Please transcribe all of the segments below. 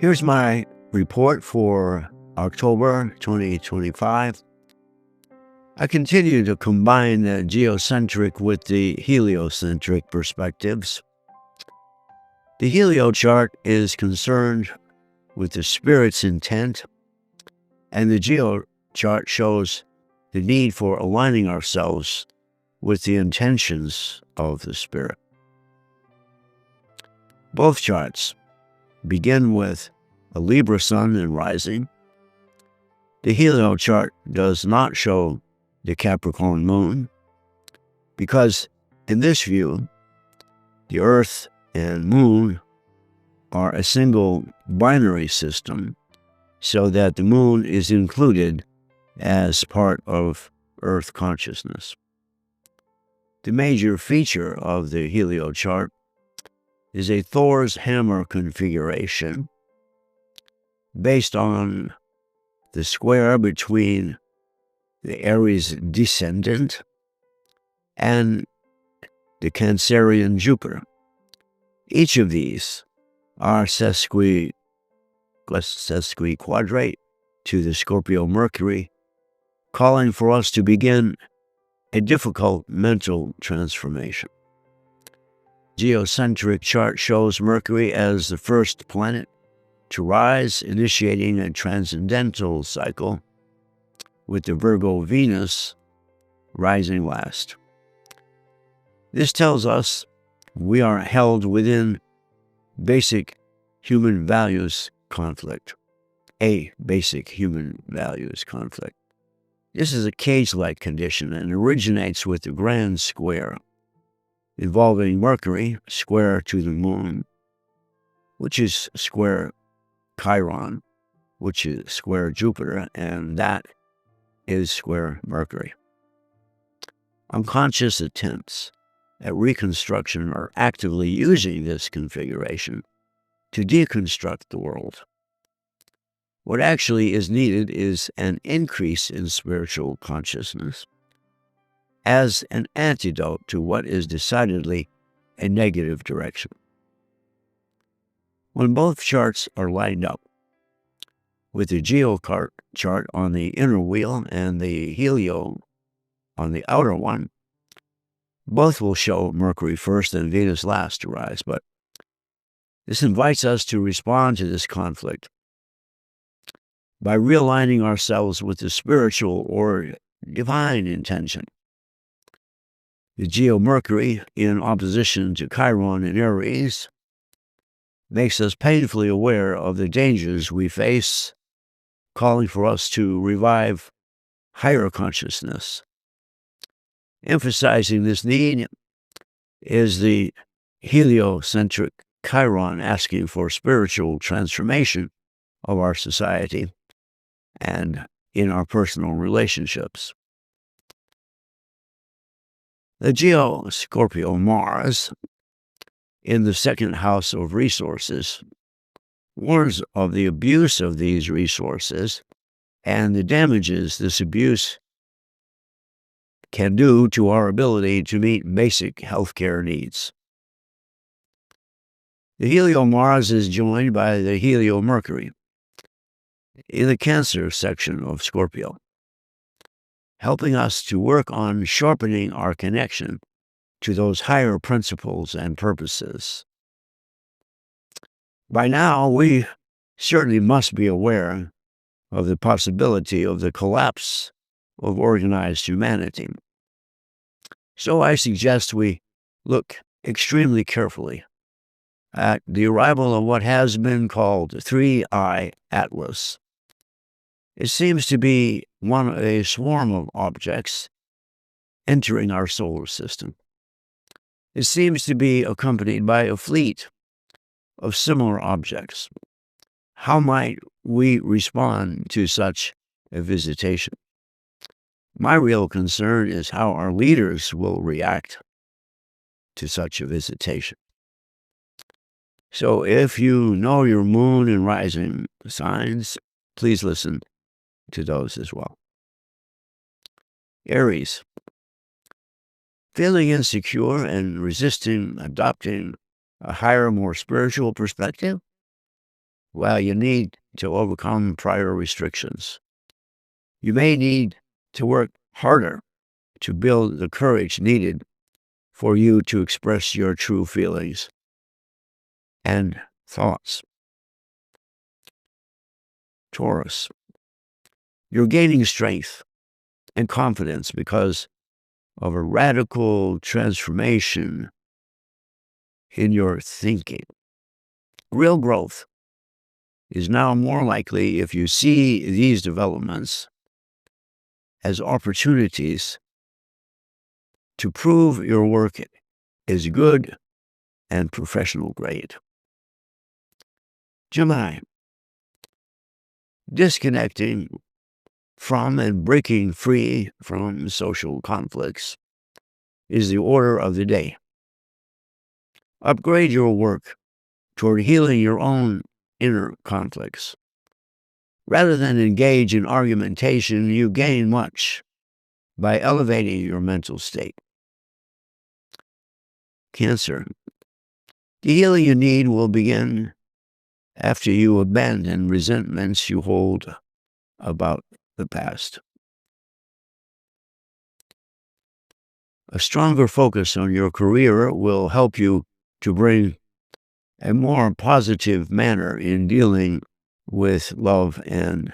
Here's my report for October 2025. I continue to combine the geocentric with the heliocentric perspectives. The helio chart is concerned with the spirit's intent, and the geo chart shows the need for aligning ourselves with the intentions of the spirit. Both charts begin with a Libra sun and rising. The helio chart does not show the Capricorn moon because in this view, the Earth and moon are a single binary system, so that the moon is included as part of Earth consciousness. The major feature of the helio chart is a Thor's hammer configuration based on the square between the Aries descendant and the Cancerian Jupiter. Each of these are sesquiquadrate to the Scorpio Mercury, calling for us to begin a difficult mental transformation. Geocentric chart shows Mercury as the first planet to rise, initiating a transcendental cycle, with the Virgo Venus rising last. This tells us we are held within basic human values conflict, a basic human values conflict. This is a cage-like condition and originates with the grand square, involving Mercury square to the moon, which is square Chiron, which is square Jupiter, and that is square Mercury. Unconscious attempts at reconstruction are actively using this configuration to deconstruct the world. What actually is needed is an increase in spiritual consciousness as an antidote to what is decidedly a negative direction. When both charts are lined up, with the geo chart on the inner wheel and the helio on the outer one, both will show Mercury first and Venus last to rise, but this invites us to respond to this conflict by realigning ourselves with the spiritual or divine intention. The geo-Mercury, in opposition to Chiron in Aries, makes us painfully aware of the dangers we face, calling for us to revive higher consciousness. Emphasizing this need is the heliocentric Chiron asking for spiritual transformation of our society and in our personal relationships. The Geo-Scorpio Mars, in the second house of resources, warns of the abuse of these resources and the damages this abuse can do to our ability to meet basic healthcare needs. The Helio Mars is joined by the Helio Mercury in the Cancer section of Scorpio, helping us to work on sharpening our connection to those higher principles and purposes. By now, we certainly must be aware of the possibility of the collapse of organized humanity. So I suggest we look extremely carefully at the arrival of what has been called the Three-Eye Atlas. It seems to be a swarm of objects entering our solar system. It seems to be accompanied by a fleet of similar objects. How might we respond to such a visitation? My real concern is how our leaders will react to such a visitation. So if you know your moon and rising signs, please listen to those as well. Aries. Feeling insecure and resisting adopting a higher, more spiritual perspective? Well, you need to overcome prior restrictions. You may need to work harder to build the courage needed for you to express your true feelings and thoughts. Taurus, you're gaining strength and confidence because of a radical transformation in your thinking. Real growth is now more likely if you see these developments as opportunities to prove your work is good and professional grade. Gemini, disconnecting from and breaking free from social conflicts is the order of the day. Upgrade your work toward healing your own inner conflicts. Rather than engage in argumentation, you gain much by elevating your mental state. Cancer, the healing you need will begin after you abandon resentments you hold about the past. A stronger focus on your career will help you to bring a more positive manner in dealing with love and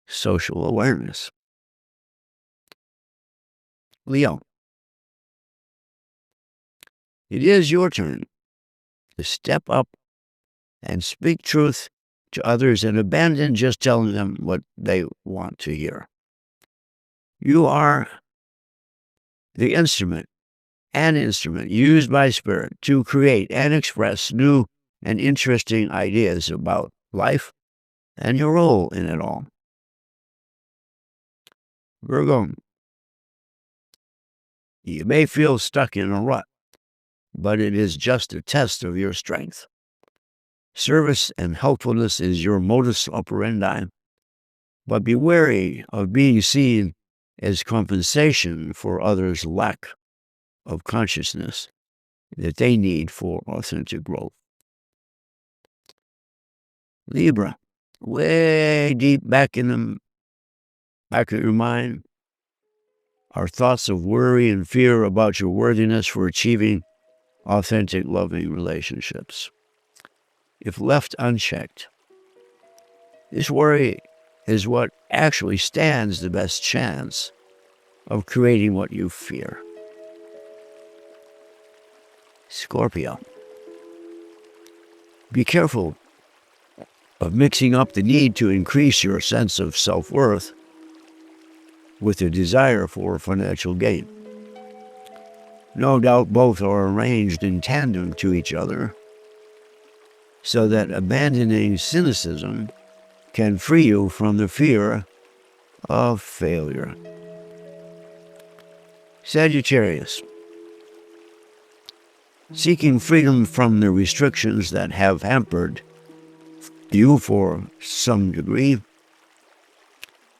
social awareness. Leo, it is your turn to step up and speak truth to others and abandon just telling them what they want to hear. You are the instrument used by Spirit to create and express new and interesting ideas about life and your role in it all. Virgo, you may feel stuck in a rut, but it is just a test of your strength. Service and helpfulness is your modus operandi, but be wary of being seen as compensation for others' lack of consciousness that they need for authentic growth. Libra, way deep back of your mind are thoughts of worry and fear about your worthiness for achieving authentic, loving relationships. If left unchecked, this worry is what actually stands the best chance of creating what you fear. Scorpio, be careful of mixing up the need to increase your sense of self-worth with a desire for financial gain. No doubt both are arranged in tandem to each other, so that abandoning cynicism can free you from the fear of failure. Sagittarius, seeking freedom from the restrictions that have hampered you for some degree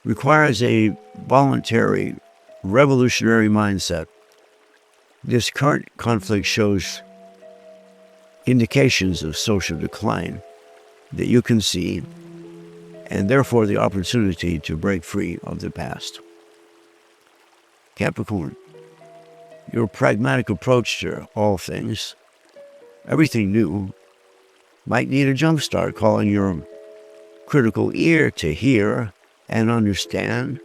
requires a voluntary, revolutionary mindset. This current conflict shows indications of social decline that you can see, and therefore the opportunity to break free of the past. Capricorn, your pragmatic approach to all things, everything new, might need a jumpstart, calling your critical ear to hear and understand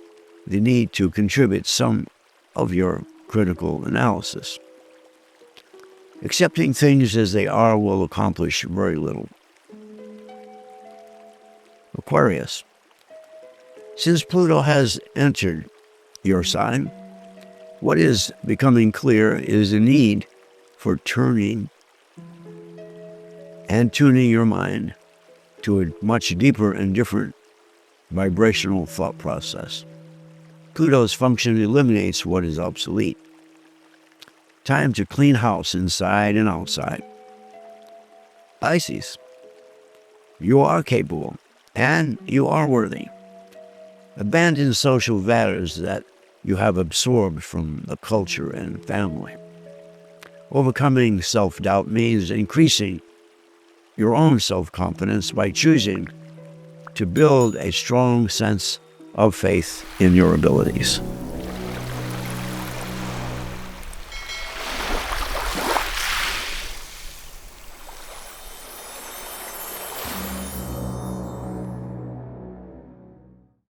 the need to contribute some of your critical analysis. Accepting things as they are will accomplish very little. Aquarius, since Pluto has entered your sign, what is becoming clear is the need for turning and tuning your mind to a much deeper and different vibrational thought process. Pluto's function eliminates what is obsolete. Time to clean house inside and outside. Pisces, you are capable and you are worthy. Abandon social values that you have absorbed from the culture and family. Overcoming self-doubt means increasing your own self-confidence by choosing to build a strong sense of faith in your abilities.